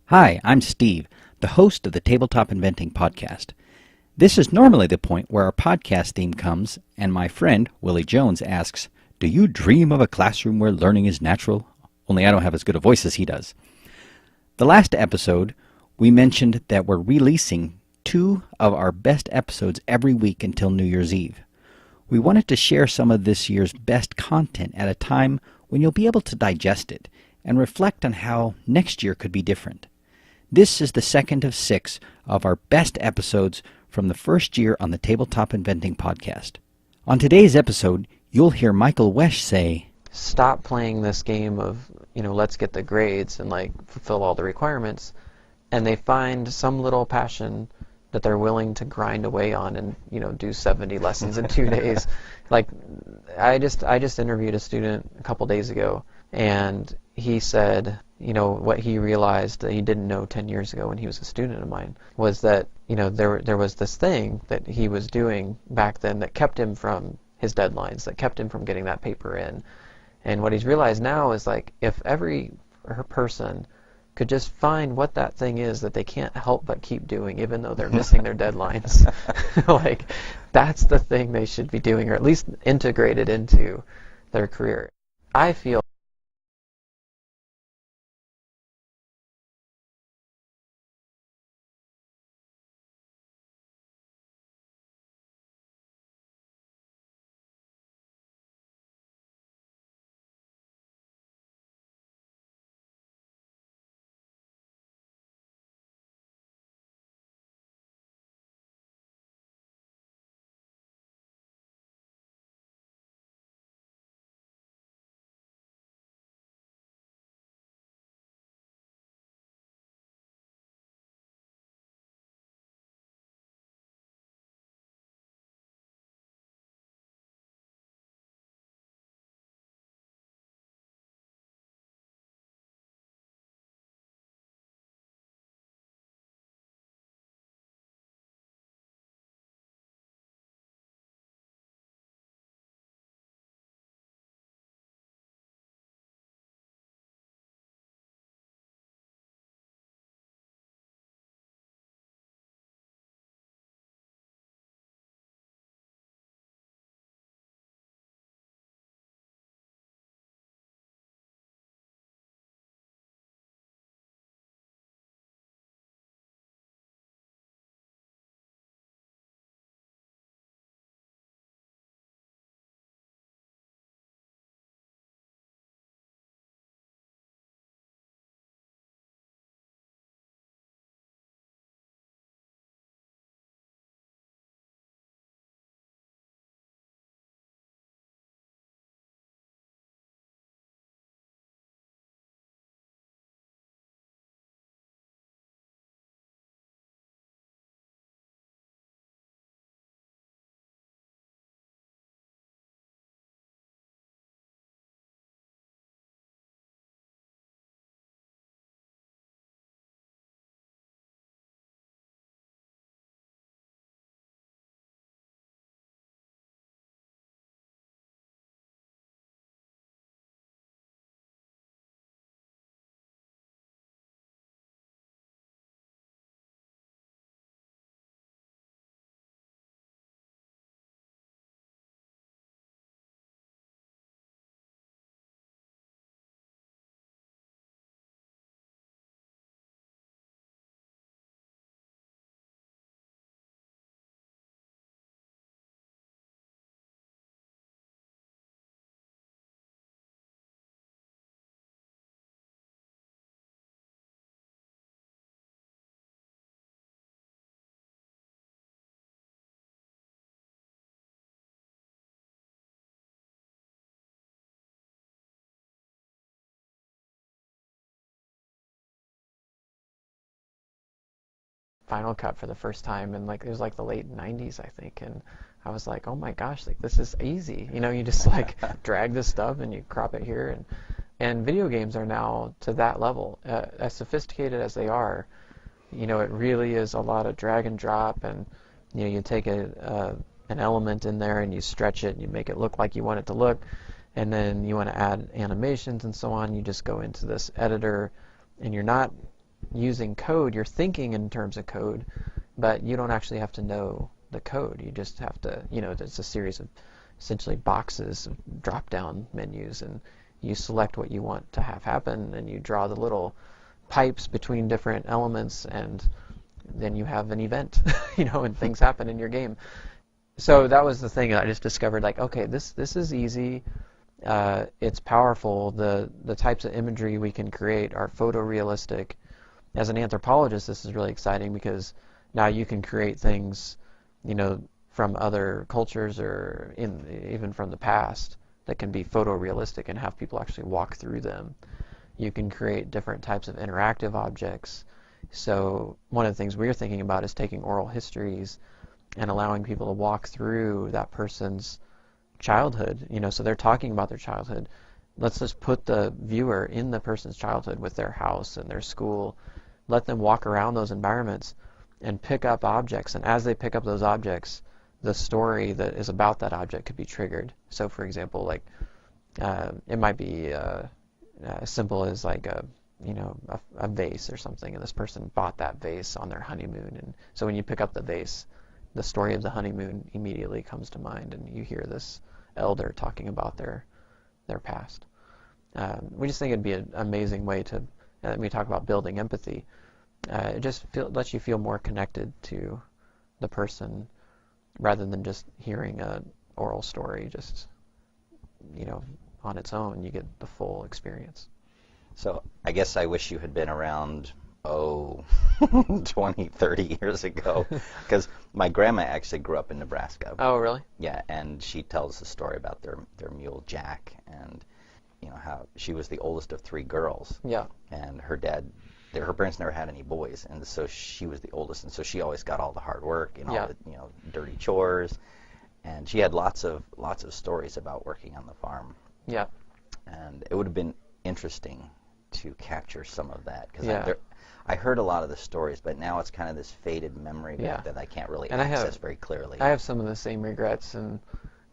Hi, I'm Steve, the host of the Tabletop Inventing Podcast. This is normally the point where our podcast theme comes, and my friend, Willie Jones, asks, "Do you dream of a classroom where learning is natural?" Only I don't have as good a voice as he does. The last episode, we mentioned that we're releasing 2 of our best episodes every week until New Year's Eve. We wanted to share some of this year's best content at a time when you'll be able to digest it and reflect on how next year could be different. This is the second of 6 of our best episodes from the first year on the Tabletop Inventing Podcast. On today's episode, you'll hear Michael Wesch say, "Stop playing this game of, let's get the grades and fulfill all the requirements," and they find some little passion that they're willing to grind away on and, do 70 lessons in 2 days. I just interviewed a student a couple days ago, and he said, what he realized that he didn't know 10 years ago when he was a student of mine was that, there was this thing that he was doing back then that kept him from his deadlines, that kept him from getting that paper in. And what he's realized now is if every person could just find what that thing is that they can't help but keep doing even though they're missing their deadlines, that's the thing they should be doing, or at least integrate it into their career. I feel Final Cut for the first time, and it was the late 90s, I think, and I was like, oh my gosh, this is easy. You just drag this stuff and you crop it here, and video games are now to that level. As sophisticated as they are, it really is a lot of drag and drop, and you take an element in there and you stretch it and you make it look like you want it to look, and then you want to add animations and so on. You just go into this editor, and you're not using code, you're thinking in terms of code, but you don't actually have to know the code. You just have to, there's a series of essentially boxes, drop-down menus, and you select what you want to have happen, and you draw the little pipes between different elements, and then you have an event, and things happen in your game. So that was the thing I just discovered, like, okay, this is easy. It's powerful. The types of imagery we can create are photorealistic. As an anthropologist, this is really exciting because now you can create things, from other cultures or even from the past that can be photorealistic and have people actually walk through them. You can create different types of interactive objects. So one of the things we're thinking about is taking oral histories and allowing people to walk through that person's childhood. So they're talking about their childhood. Let's just put the viewer in the person's childhood with their house and their school. Let them walk around those environments and pick up objects. And as they pick up those objects, the story that is about that object could be triggered. So, for example, like it might be as simple as like a vase or something, and this person bought that vase on their honeymoon. And so when you pick up the vase, the story of the honeymoon immediately comes to mind, and you hear this elder talking about their past. We just think it'd be an amazing way to, we talk about building empathy. It just lets you feel more connected to the person rather than just hearing an oral story just, on its own. You get the full experience. So I guess I wish you had been around, 20, 30 years ago, because my grandma actually grew up in Nebraska. Oh, really? Yeah, and she tells the story about their mule Jack, and how she was the oldest of 3 girls. Yeah. And her parents never had any boys, and so she was the oldest, and so she always got all the hard work and all the dirty chores, and she had lots of stories about working on the farm. Yeah. And it would have been interesting to capture some of that, because I heard a lot of the stories, but now it's kind of this faded memory that I can't really access very clearly. I have some of the same regrets, and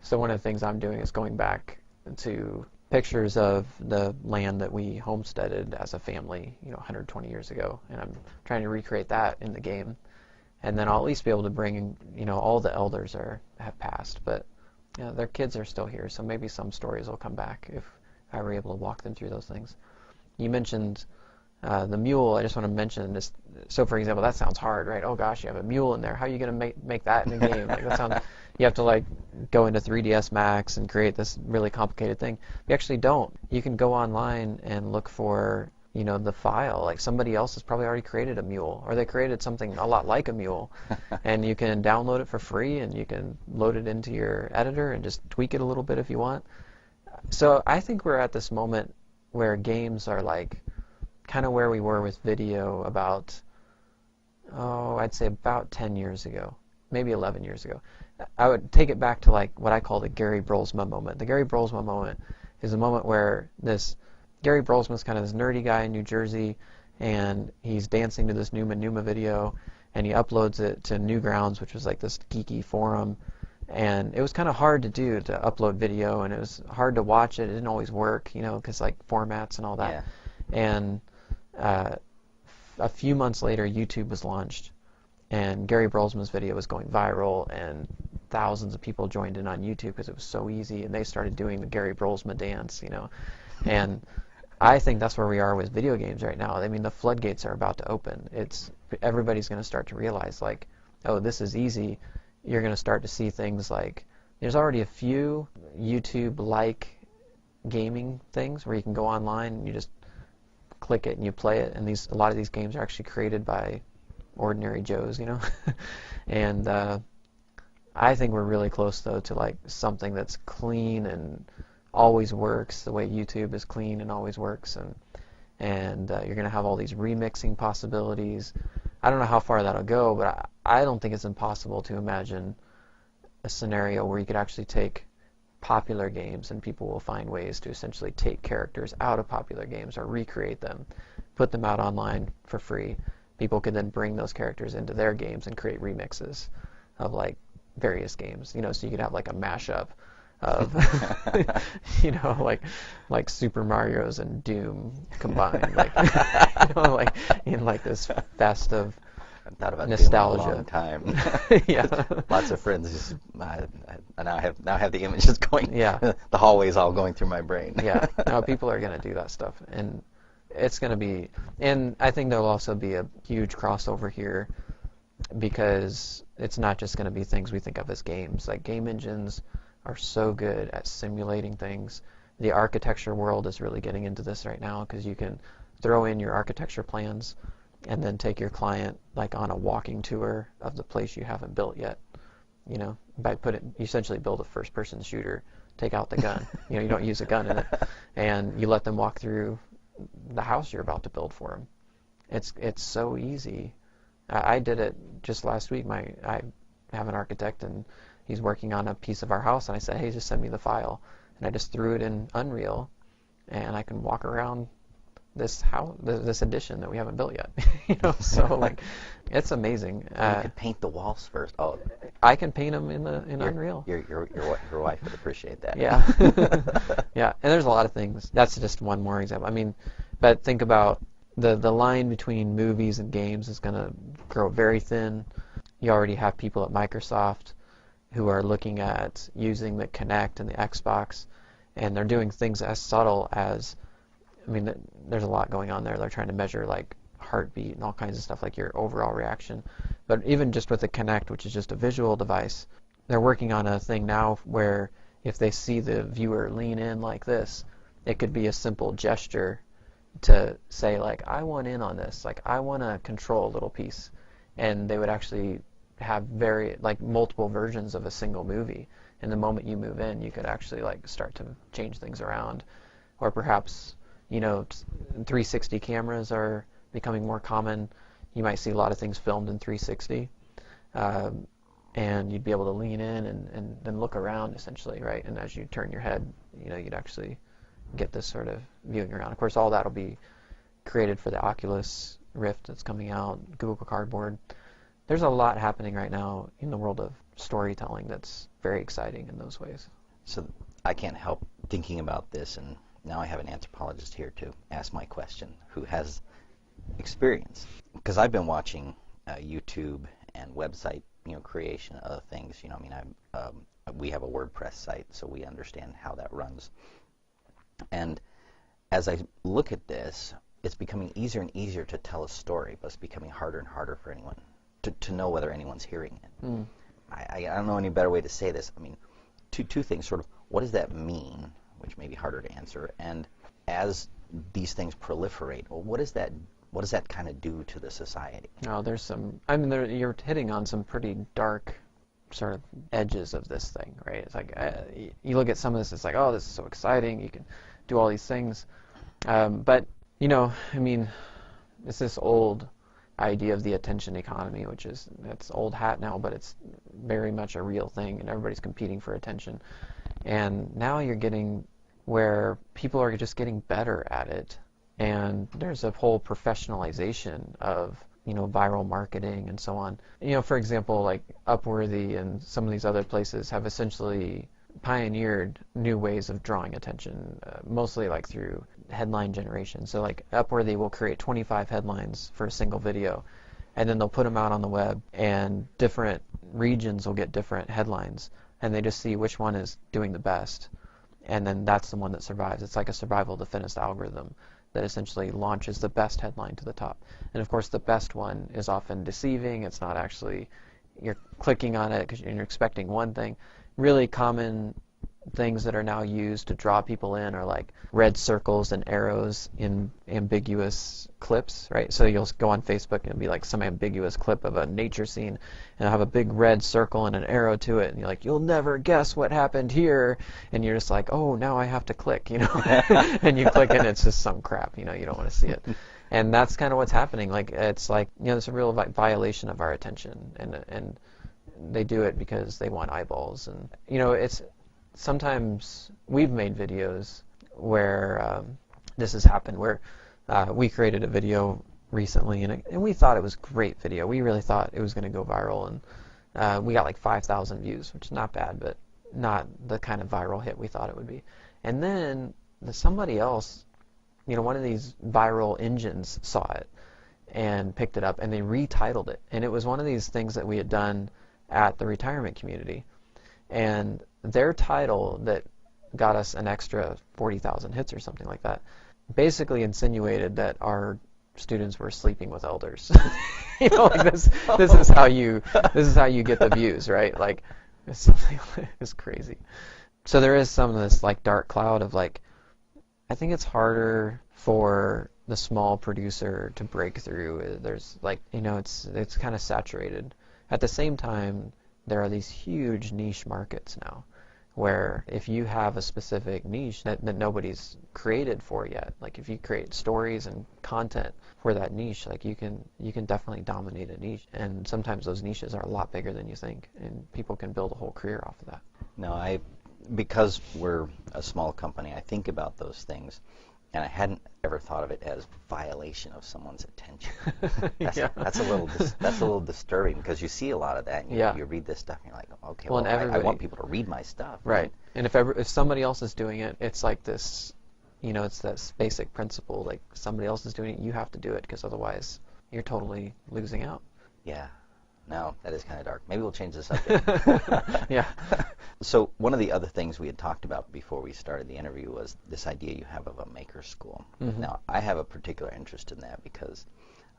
so one of the things I'm doing is going back to pictures of the land that we homesteaded as a family, 120 years ago, and I'm trying to recreate that in the game. And then I'll at least be able to bring, all the elders have passed, but their kids are still here, so maybe some stories will come back if I were able to walk them through those things. You mentioned the mule. I just want to mention this. So, for example, that sounds hard, right? Oh gosh, you have a mule in there. How are you going to make that in a game? Like that sounds. You have to go into 3ds Max and create this really complicated thing. You actually don't. You can go online and look for the file. Like somebody else has probably already created a mule, or they created something a lot like a mule, and you can download it for free, and you can load it into your editor and just tweak it a little bit if you want. So I think we're at this moment where games are kind of where we were with video about, I'd say about 10 years ago, maybe 11 years ago. I would take it back to what I call the Gary Brolsma moment. The Gary Brolsma moment is a moment where Gary Brolsma's kind of this nerdy guy in New Jersey, and he's dancing to this Numa Numa video, and he uploads it to Newgrounds, which was this geeky forum. And it was kind of hard to do, to upload video, and it was hard to watch it. It didn't always work, because formats and all that. Yeah. And a few months later, YouTube was launched, and Gary Brolsma's video was going viral, and thousands of people joined in on YouTube because it was so easy, and they started doing the Gary Brolsma dance, And I think that's where we are with video games right now. I mean, the floodgates are about to open. Everybody's going to start to realize, oh, this is easy. You're going to start to see things there's already a few YouTube-like gaming things where you can go online and you just click it and you play it, and a lot of these games are actually created by ordinary Joes, And I think we're really close, though, to something that's clean and always works the way YouTube is clean and always works, and you're going to have all these remixing possibilities. I don't know how far that'll go, but I don't think it's impossible to imagine a scenario where you could actually take popular games and people will find ways to essentially take characters out of popular games or recreate them, put them out online for free. People could then bring those characters into their games and create remixes of various games. So you could have a mashup of, like Super Mario's and Doom combined, like, like in like this fest of I've thought about nostalgia. Doom a long time. Yeah. Lots of friends just, I now have the images going. Yeah. The hallways all going through my brain. Yeah. No, people are going to do that stuff, and it's going to be, and I think there'll also be a huge crossover here, because it's not just going to be things we think of as games. Like, game engines are so good at simulating things. The architecture world is really getting into this right now, because you can throw in your architecture plans and then take your client like on a walking tour of the place you haven't built yet. You essentially build a first-person shooter, take out the gun. You don't use a gun in it, and you let them walk through the house you're about to build for them. It's so easy. I did it just last week. I have an architect, and he's working on a piece of our house, and I said, hey, just send me the file. And I just threw it in Unreal, and I can walk around this house, this addition that we haven't built yet. So like, it's amazing. You could paint the walls first. Oh, I can paint them in Unreal. Your wife would appreciate that. Yeah. Yeah, and there's a lot of things. That's just one more example. I mean, but think about the line between movies and games is going to grow very thin. You already have people at Microsoft who are looking at using the Kinect and the Xbox, and they're doing things as subtle as, I mean, there's a lot going on there. They're trying to measure like heartbeat and all kinds of stuff, like your overall reaction. But even just with the Kinect, which is just a visual device, they're working on a thing now where if they see the viewer lean in like this, it could be a simple gesture to say, like, I want in on this, like, I want to control a little piece. And they would actually have multiple versions of a single movie. And the moment you move in, you could actually like start to change things around. Or perhaps, 360 cameras are becoming more common. You might see a lot of things filmed in 360. And you'd be able to lean in and then look around, essentially, right? And as you turn your head, you'd actually get this sort of viewing around. Of course, all that will be created for the Oculus Rift that's coming out, Google Cardboard. There's a lot happening right now in the world of storytelling that's very exciting in those ways. So I can't help thinking about this, and now I have an anthropologist here to ask my question, who has experience. Because I've been watching YouTube and website, creation, other things. We have a WordPress site, so we understand how that runs. And as I look at this, it's becoming easier and easier to tell a story, but it's becoming harder and harder for anyone to know whether anyone's hearing it. Mm. I don't know any better way to say this. I mean, two things, sort of, what does that mean, which may be harder to answer, and as these things proliferate, well, what does that kind of do to the society? Oh, you're hitting on some pretty dark sort of edges of this thing, right? It's like, you look at some of this, it's like, oh, this is so exciting, you can do all these things. But, it's this old idea of the attention economy, it's old hat now, but it's very much a real thing, and everybody's competing for attention. And now you're getting where people are just getting better at it, and there's a whole professionalization of viral marketing and so on. For example, like Upworthy and some of these other places have essentially pioneered new ways of drawing attention, mostly like through headline generation. So like Upworthy will create 25 headlines for a single video, and then they'll put them out on the web, and different regions will get different headlines, and they just see which one is doing the best, and then that's the one that survives. It's like a survival of the fittest algorithm that essentially launches the best headline to the top. And of course, the best one is often deceiving. It's not actually, you're clicking on it because you're expecting one thing. Really common things that are now used to draw people in are like red circles and arrows in ambiguous clips, right? So you'll go on Facebook and it'll be like some ambiguous clip of a nature scene, and it'll have a big red circle and an arrow to it, and you're like, you'll never guess what happened here, and you're just like, oh, now I have to click, and you click and it's just some crap, you don't want to see it. And that's kind of what's happening. Like, it's like, it's a real violation of our attention, and they do it because they want eyeballs. And it's sometimes we've made videos where this has happened, where we created a video recently, and we thought it was a great video. We really thought it was going to go viral, and we got like 5,000 views, which is not bad, but not the kind of viral hit we thought it would be. And then somebody else, one of these viral engines saw it and picked it up, and they retitled it. And it was one of these things that we had done at the retirement community. And their title that got us an extra 40,000 hits or something like that basically insinuated that our students were sleeping with elders. Like this is how you get the views, right? Like, it's something it's crazy. So there is some of this like dark cloud of like, I think it's harder for the small producer to break through. There's like, it's kind of saturated. At the same time, there are these huge niche markets now, where if you have a specific niche that nobody's created for yet, like if you create stories and content for that niche, like you can definitely dominate a niche. And sometimes those niches are a lot bigger than you think, and people can build a whole career off of that. No, because we're a small company, I think about those things, and I hadn't ever thought of it as violation of someone's attention. That's a little disturbing, because you see a lot of that, and you read this stuff, and you're like, okay, well, I want people to read my stuff. Right. And if somebody else is doing it, it's like this, it's this basic principle, like somebody else is doing it, you have to do it, because otherwise you're totally losing out. Yeah. No, that is kind of dark. Maybe we'll change the subject. Yeah. So one of the other things we had talked about before we started the interview was this idea you have of a maker school. Mm-hmm. Now, I have a particular interest in that because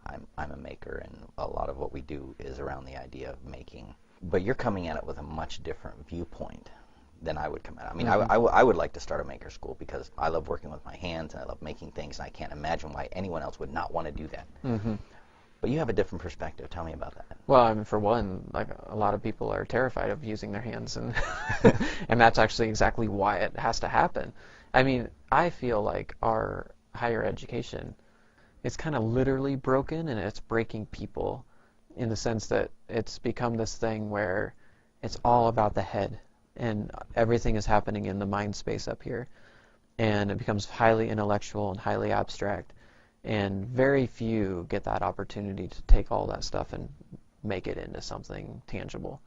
I'm a maker, and a lot of what we do is around the idea of making. But you're coming at it with a much different viewpoint than I would come at it. I mean, mm-hmm. I would like to start a maker school because I love working with my hands and I love making things, and I can't imagine why anyone else would not want to do that. Mm-hmm. But you have a different perspective. Tell me about that. Well, I mean, for one, like a lot of people are terrified of using their hands, and and that's actually exactly why it has to happen. I mean, I feel like our higher education is kind of literally broken, and it's breaking people in the sense that it's become this thing where it's all about the head, and everything is happening in the mind space up here, and it becomes highly intellectual and highly abstract. And very few get that opportunity to take all that stuff and make it into something tangible.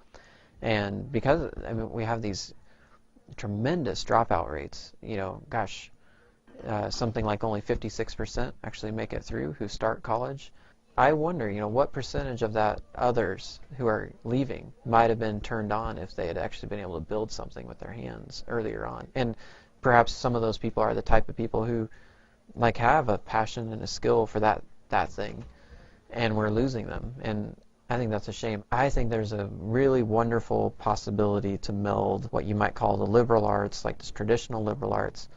And because, I mean, we have these tremendous dropout rates, something like only 56% actually make it through who start college. I wonder, what percentage of that others who are leaving might have been turned on if they had actually been able to build something with their hands earlier on. And perhaps some of those people are the type of people who like have a passion and a skill for that thing, and we're losing them, and I think that's a shame. I think there's a really wonderful possibility to meld what you might call the liberal arts, like this traditional liberal arts,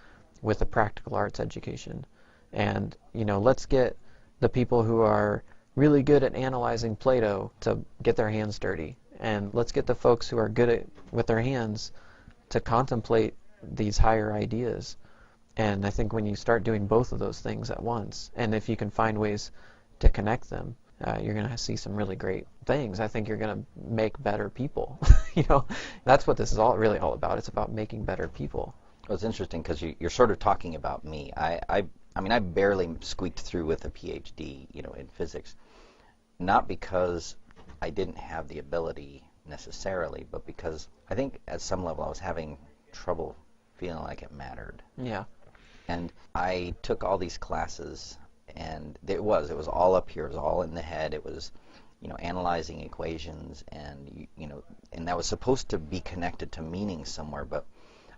with the practical arts education. And let's get the people who are really good at analyzing Plato to get their hands dirty, and let's get the folks who are good at with their hands to contemplate these higher ideas. And I think when you start doing both of those things at once, and if you can find ways to connect them, you're going to see some really great things. I think you're going to make better people. That's what this is really all about. It's about making better people. Well, it's interesting because you're sort of talking about me. I mean, I barely squeaked through with a PhD, in physics, not because I didn't have the ability necessarily, but because I think at some level I was having trouble feeling like it mattered. Yeah. And I took all these classes, and it was all up here. It was all in the head. It was, analyzing equations, and and that was supposed to be connected to meaning somewhere. But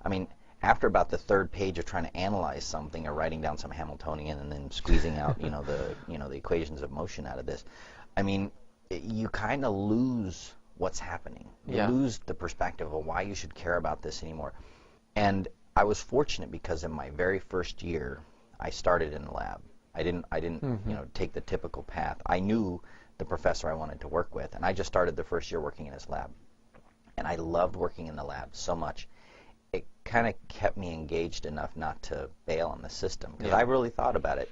I mean, after about the third page of trying to analyze something or writing down some Hamiltonian and then squeezing out, the equations of motion out of this, I mean, you kind of lose what's happening. You lose the perspective of why you should care about this anymore. And I was fortunate because in my very first year, I started in the lab. I didn't, mm-hmm. Take the typical path. I knew the professor I wanted to work with, and I just started the first year working in his lab. And I loved working in the lab so much. It kind of kept me engaged enough not to bail on the system, because I really thought about it.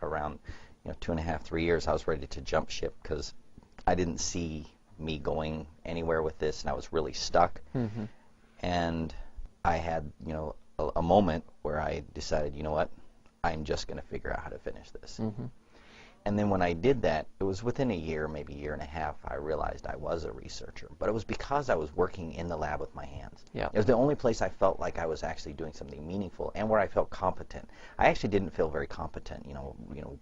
Around 2.5, 3 years, I was ready to jump ship because I didn't see me going anywhere with this, and I was really stuck. Mm-hmm. And I had, a moment where I decided, I'm just going to figure out how to finish this. Mm-hmm. And then when I did that, it was within a year, maybe a year and a half, I realized I was a researcher. But it was because I was working in the lab with my hands. Yeah. It was the only place I felt like I was actually doing something meaningful and where I felt competent. I actually didn't feel very competent,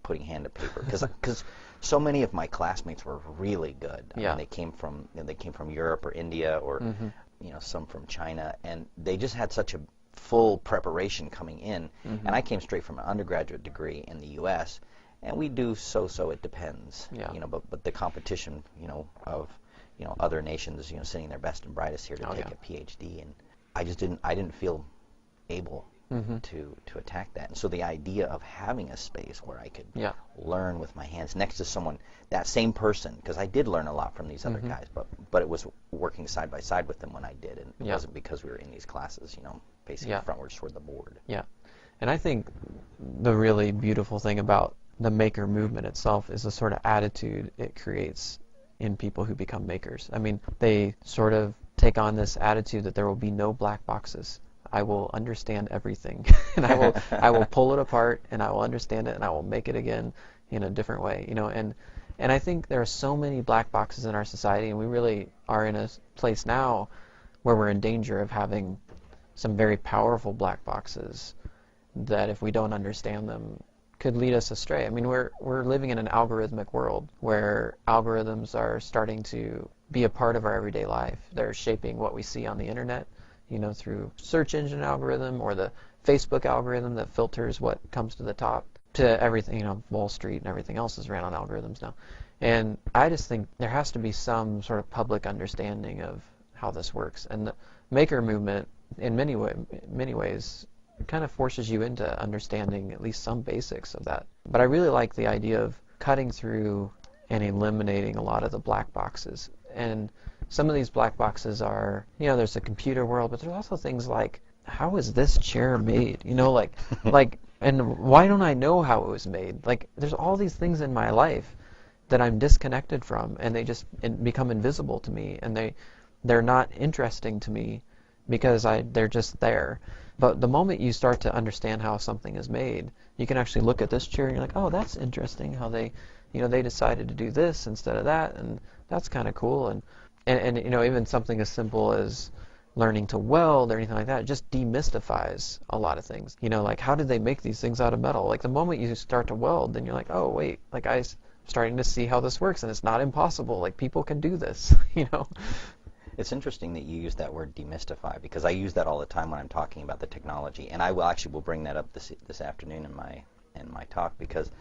putting hand to paper, because so many of my classmates were really good. I mean, they came from Europe or India or some from China, and they just had such a full preparation coming in. And I came straight from an undergraduate degree in the U.S. And we do so it depends. Yeah. But the competition, of other nations, sending their best and brightest here to take a PhD, and I didn't feel able to attack that. And so the idea of having a space where I could learn with my hands next to someone, that same person, because I did learn a lot from these other guys, but it was working side by side with them when I did, and it wasn't because we were in these classes, facing frontwards toward the board. Yeah. And I think the really beautiful thing about the maker movement itself is the sort of attitude it creates in people who become makers. I mean, they sort of take on this attitude that there will be no black boxes. I will understand everything, and I will pull it apart, and I will understand it, and I will make it again in a different way. And I think there are so many black boxes in our society, and we really are in a place now where we're in danger of having some very powerful black boxes that, if we don't understand them, could lead us astray. I mean, we're living in an algorithmic world where algorithms are starting to be a part of our everyday life. They're shaping what we see on the internet, through search engine algorithm or the Facebook algorithm that filters what comes to the top, to everything. Wall Street and everything else is ran on algorithms now. And I just think there has to be some sort of public understanding of how this works. And the maker movement, in many ways, kind of forces you into understanding at least some basics of that. But I really like the idea of cutting through and eliminating a lot of the black boxes. And some of these black boxes are, there's the computer world, but there's also things like, how is this chair made? And why don't I know how it was made? Like, there's all these things in my life that I'm disconnected from, and they just become invisible to me, and they're not interesting to me because they're just there. But the moment you start to understand how something is made, you can actually look at this chair and you're like, oh, that's interesting how they decided to do this instead of that, and that's kind of cool. And even something as simple as learning to weld or anything like that just demystifies a lot of things. Like, how did they make these things out of metal? Like, the moment you start to weld, then you're like, oh, wait, like, I'm starting to see how this works, and it's not impossible. Like, people can do this, It's interesting that you use that word demystify, because I use that all the time when I'm talking about the technology, and I will bring that up this afternoon in my talk, because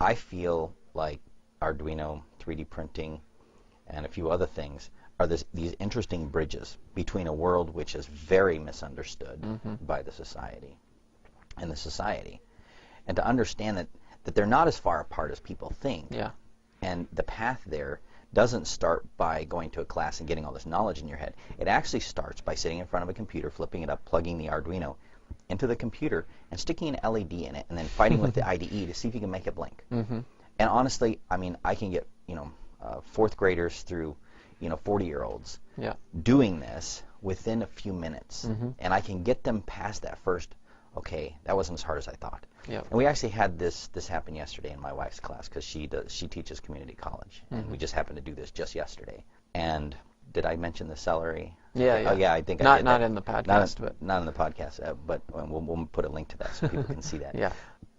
I feel like Arduino, 3D printing, and a few other things are these interesting bridges between a world which is very misunderstood by the society, and to understand that they're not as far apart as people think. Yeah. And the path there doesn't start by going to a class and getting all this knowledge in your head. It actually starts by sitting in front of a computer, flipping it up, plugging the Arduino into the computer, and sticking an LED in it, and then fighting with the IDE to see if you can make it blink. And honestly, I mean, I can get fourth graders through 40-year-olds doing this within a few minutes, and I can get them past that first, okay, that wasn't as hard as I thought. Yep. And we actually had this happen yesterday in my wife's class, because she teaches community college, and we just happened to do this just yesterday. And did I mention the celery? Yeah. Oh yeah, I think not I did. Not in the podcast, not in the podcast, but we'll put a link to that so people can see that. Yeah.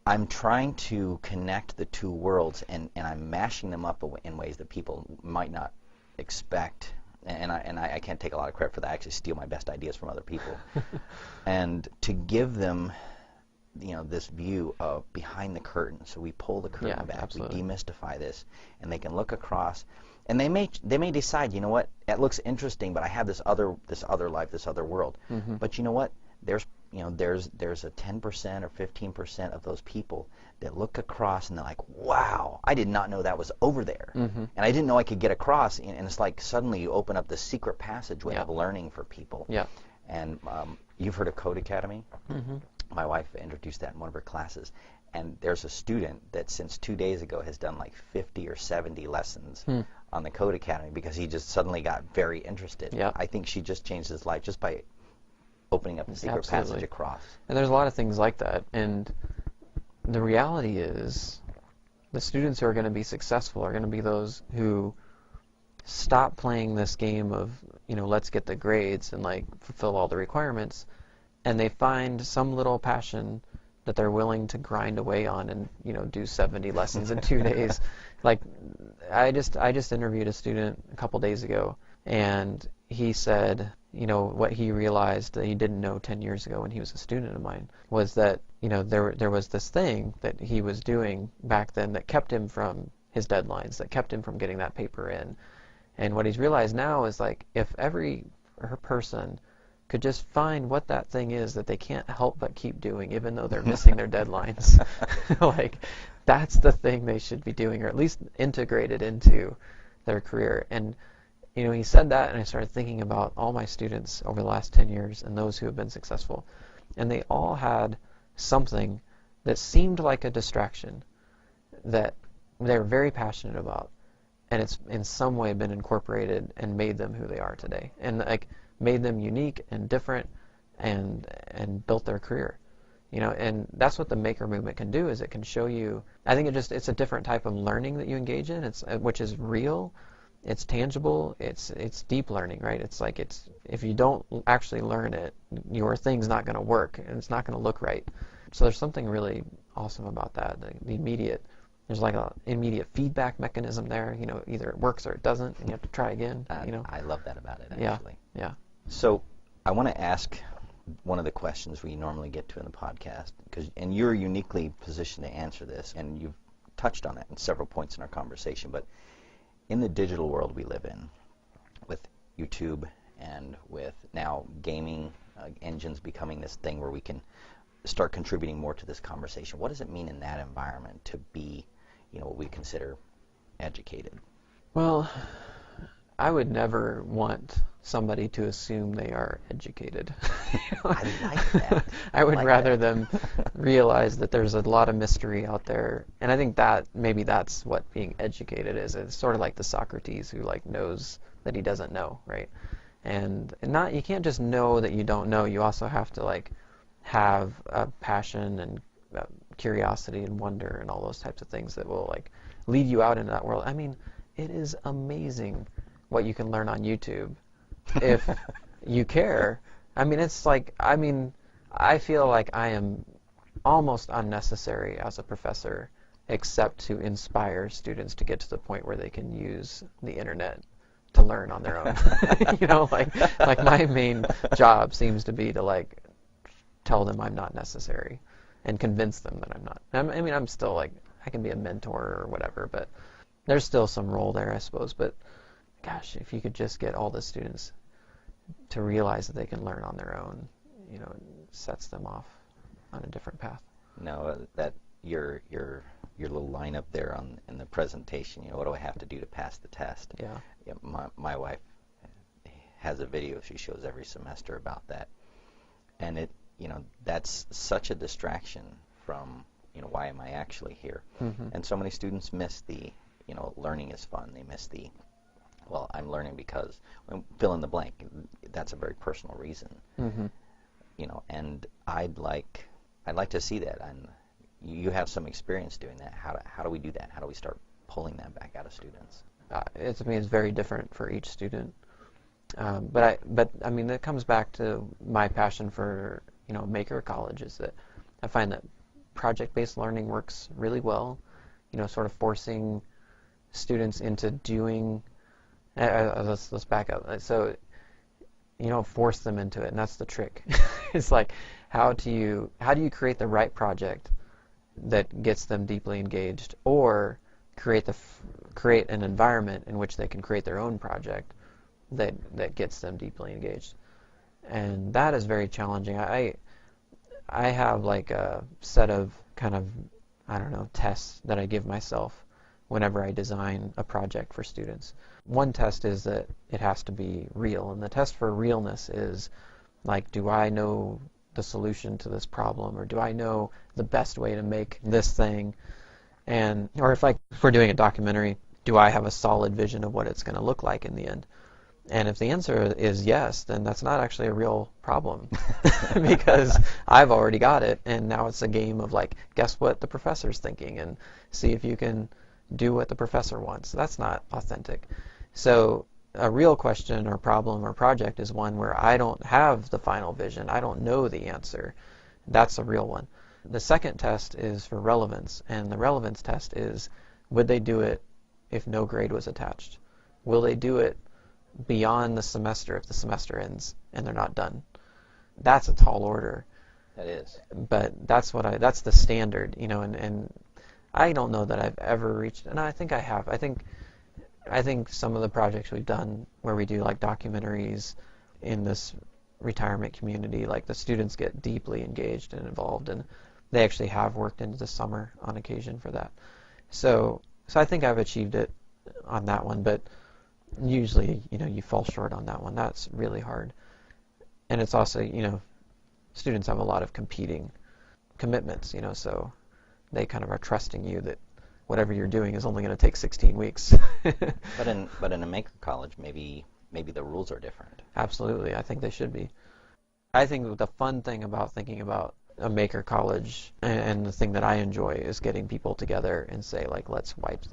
I'm trying to connect the two worlds, and I'm mashing them up in ways that people might not expect. And I can't take a lot of credit for that. I actually steal my best ideas from other people. And to give them, this view of behind the curtain. So we pull the curtain back, absolutely. We demystify this, and they can look across, and they may decide, what, it looks interesting, but I have this other life, this other world. But you know what? There's a 10% or 15% of those people that look across and they're like, wow, I did not know that was over there. And I didn't know I could get across. And it's like suddenly you open up this secret passageway of learning for people. Yeah. And you've heard of Code Academy? My wife introduced that in one of her classes. And there's a student that since 2 days ago has done like 50 or 70 lessons on the Code Academy because he just suddenly got very interested. Yeah. I think she just changed his life just by opening up the secret passage across. And there's a lot of things like that. And the reality is, the students who are going to be successful are going to be those who stop playing this game of, let's get the grades and like fulfill all the requirements, and they find some little passion that they're willing to grind away on and, do 70 lessons in 2 days. Like, I just interviewed a student a couple days ago, and he said, what he realized that he didn't know 10 years ago when he was a student of mine was that, there was this thing that he was doing back then that kept him from his deadlines, that kept him from getting that paper in. And what he's realized now is, like, if every person could just find what that thing is that they can't help but keep doing even though they're missing their deadlines, like, that's the thing they should be doing, or at least integrate it into their career. And he said that, and I started thinking about all my students over the last 10 years and those who have been successful, and they all had something that seemed like a distraction that they're very passionate about, and it's in some way been incorporated and made them who they are today, and like made them unique and different, and built their career. And that's what the maker movement can do, is it can show you, I think it's a different type of learning that you engage in, which is real, it's tangible, it's deep learning, right? It's like, if you don't actually learn it, your thing's not going to work, and it's not going to look right. So there's something really awesome about that. There's like an immediate feedback mechanism there. Either it works or it doesn't, and you have to try again. I love that about it, actually. Yeah. So I want to ask one of the questions we normally get to in the podcast, and you're uniquely positioned to answer this, and you've touched on it in several points in our conversation, but in the digital world we live in, with YouTube and with now gaming engines becoming this thing where we can start contributing more to this conversation, what does it mean in that environment to be, what we consider educated? Well, I would never want somebody to assume they are educated. I like that. I would rather them realize that there's a lot of mystery out there, and I think that maybe that's what being educated is. It's sort of like the Socrates who like knows that he doesn't know, right? And you can't just know that you don't know. You also have to like have a passion and curiosity and wonder and all those types of things that will like lead you out into that world. I mean, it is amazing what you can learn on YouTube if you care. I mean, I feel like I am almost unnecessary as a professor, except to inspire students to get to the point where they can use the internet to learn on their own. Like my main job seems to be to like tell them I'm not necessary and convince them that I'm not. I mean, I'm still like, I can be a mentor or whatever, but there's still some role there, I suppose. But gosh, if you could just get all the students to realize that they can learn on their own, it sets them off on a different path. No, that your little line up there in the presentation, what do I have to do to pass the test? Yeah. My wife has a video she shows every semester about that, and that's such a distraction from why am I actually here? Mm-hmm. And so many students miss the learning is fun. They miss the I'm learning because fill in the blank. That's a very personal reason. Mm-hmm. And I'd like to see that. And you have some experience doing that. How do we do that? How do we start pulling that back out of students? It's very different for each student. But I mean, that comes back to my passion for maker college, is that I find that project-based learning works really well. Sort of forcing students into doing. Let's back up. So, force them into it, and that's the trick. It's like, how do you create the right project that gets them deeply engaged, or create an environment in which they can create their own project that gets them deeply engaged, and that is very challenging. I have like a set of kind of tests that I give myself whenever I design a project for students. One test is that it has to be real, and the test for realness is like, do I know the solution to this problem, or do I know the best way to make this thing? Or if we're doing a documentary, do I have a solid vision of what it's going to look like in the end? And if the answer is yes, then that's not actually a real problem because I've already got it, and now it's a game of like, guess what the professor's thinking, and see if you can do what the professor wants. That's not authentic. So a real question or problem or project is one where I don't have the final vision. I don't know the answer. That's a real one. The second test is for relevance, and the relevance test is, would they do it if no grade was attached? Will they do it beyond the semester if the semester ends and they're not done? That's a tall order. That is. But that's the standard, and I don't know that I've ever reached, and I think I have. I think some of the projects we've done where we do like documentaries in this retirement community, like the students get deeply engaged and involved, and they actually have worked into the summer on occasion for that. So I think I've achieved it on that one, but usually, you fall short on that one. That's really hard. And it's also, students have a lot of competing commitments, so they kind of are trusting you that whatever you're doing is only going to take 16 weeks. But in a maker college, maybe the rules are different. Absolutely. I think they should be. I think the fun thing about thinking about a maker college, and the thing that I enjoy, is getting people together and say, like, let's wipe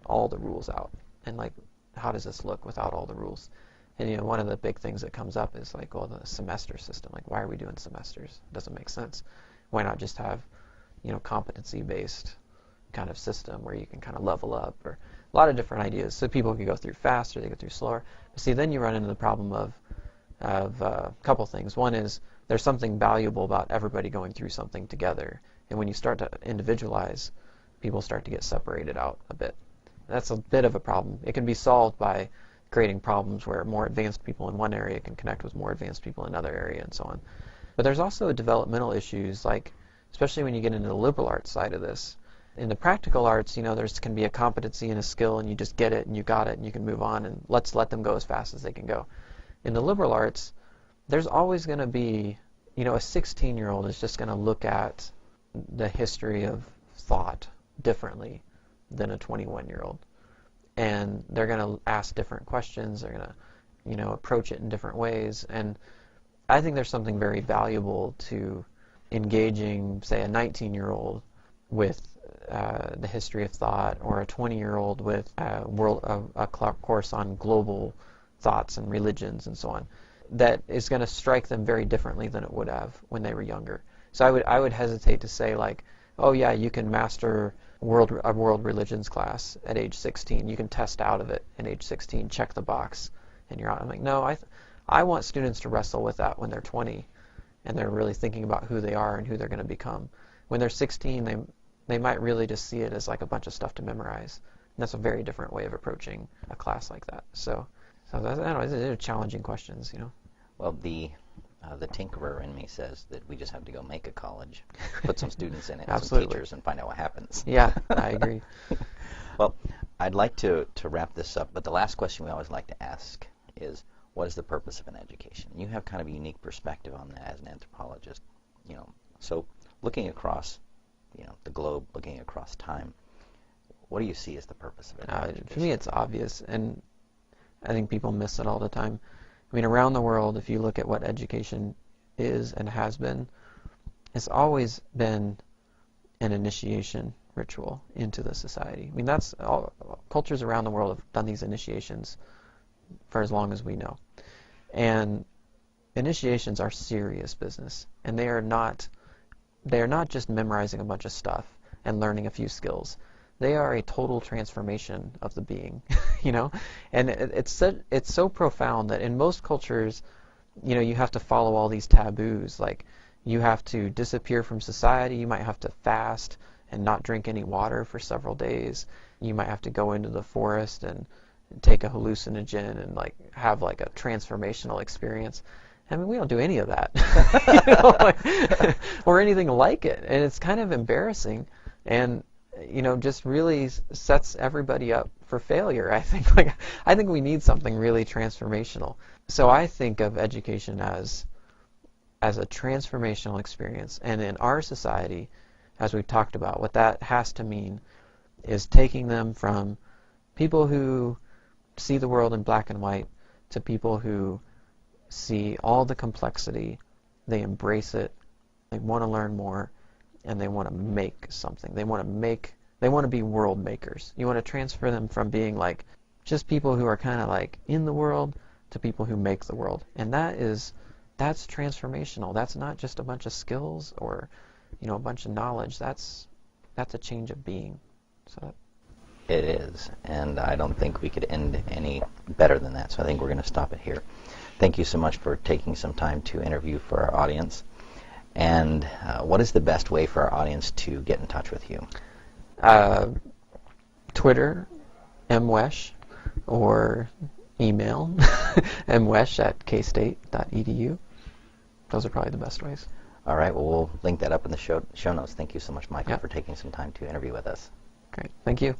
all the rules out, and like, how does this look without all the rules? And one of the big things that comes up is like, well, the semester system. Like, why are we doing semesters? It doesn't make sense. Why not just have, competency-based kind of system where you can kind of level up, or a lot of different ideas, so people can go through faster, they go through slower. But see, then you run into the problem of a couple things. One is there's something valuable about everybody going through something together, and when you start to individualize, people start to get separated out a bit. That's a bit of a problem. It can be solved by creating problems where more advanced people in one area can connect with more advanced people in another area, and so on. But there's also developmental issues, like especially when you get into the liberal arts side of this. In the practical arts, there can be a competency and a skill, and you just get it, and you got it, and you can move on, and let's let them go as fast as they can go. In the liberal arts, there's always going to be, a 16-year-old is just going to look at the history of thought differently than a 21-year-old. And they're going to ask different questions, they're going to, approach it in different ways. And I think there's something very valuable to engaging, say, a 19-year-old with the history of thought, or a 20-year-old with a course on global thoughts and religions and so on, that is going to strike them very differently than it would have when they were younger. So I would hesitate to say, like, oh yeah, you can master a world religions class at age 16. You can test out of it at age 16, check the box, and you're out. I'm like, no, I want students to wrestle with that when they're 20, and they're really thinking about who they are and who they're going to become. When they're 16, they might really just see it as like a bunch of stuff to memorize. And that's a very different way of approaching a class like that. So I don't know, they're challenging questions, Well, the tinkerer in me says that we just have to go make a college, put some students in it, and some teachers, and find out what happens. Yeah, I agree. Well, I'd like to wrap this up, but the last question we always like to ask is, what is the purpose of an education? You have kind of a unique perspective on that as an anthropologist. So looking across, the globe, looking across time, what do you see as the purpose of it? For me, it's obvious, and I think people miss it all the time. I mean, around the world, if you look at what education is and has been, it's always been an initiation ritual into the society. I mean, that's all cultures around the world have done these initiations for as long as we know. And initiations are serious business, and they are not just memorizing a bunch of stuff and learning a few skills. They are a total transformation of the being, and it's so profound that in most cultures, you have to follow all these taboos. Like, you have to disappear from society, you might have to fast and not drink any water for several days, you might have to go into the forest and take a hallucinogen and like have like a transformational experience. I mean, we don't do any of that, or anything like it, and it's kind of embarrassing, and just really sets everybody up for failure. I think we need something really transformational. So I think of education as a transformational experience, and in our society, as we've talked about, what that has to mean is taking them from people who see the world in black and white to people who see all the complexity, they embrace it, they want to learn more, and they want to make something. They want to be world makers. You want to transfer them from being like just people who are kind of like in the world to people who make the world. And that's transformational. That's not just a bunch of skills or, a bunch of knowledge. That's a change of being. So it is, and I don't think we could end any better than that. So I think we're going to stop it here. Thank you so much for taking some time to interview for our audience. And what is the best way for our audience to get in touch with you? Twitter, Wesch, or email, mwesch@kstate.edu. Those are probably the best ways. All right, well, we'll link that up in the show notes. Thank you so much, Michael, for taking some time to interview with us. Great, thank you.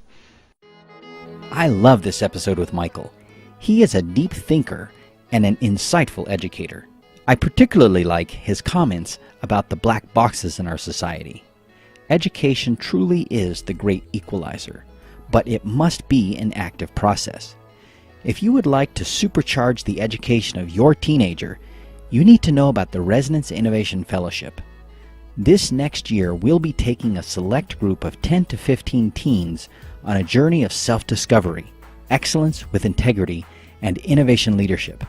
I love this episode with Michael. He is a deep thinker and an insightful educator. I particularly like his comments about the black boxes in our society. Education truly is the great equalizer, but it must be an active process. If you would like to supercharge the education of your teenager, you need to know about the Resonance Innovation Fellowship. This next year, we'll be taking a select group of 10 to 15 teens on a journey of self-discovery, excellence with integrity, and innovation leadership.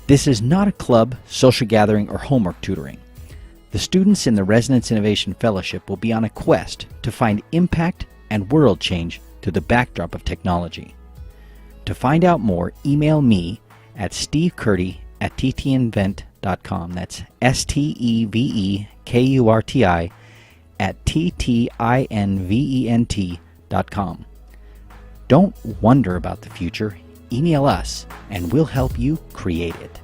This is not a club, social gathering, or homework tutoring. The students in the Resonance Innovation Fellowship will be on a quest to find impact and world change through the backdrop of technology. To find out more, email me at stevecurti@ttinvent.com. That's STEVEKURTI@ttinvent.com. Don't wonder about the future. Email us, and we'll help you create it.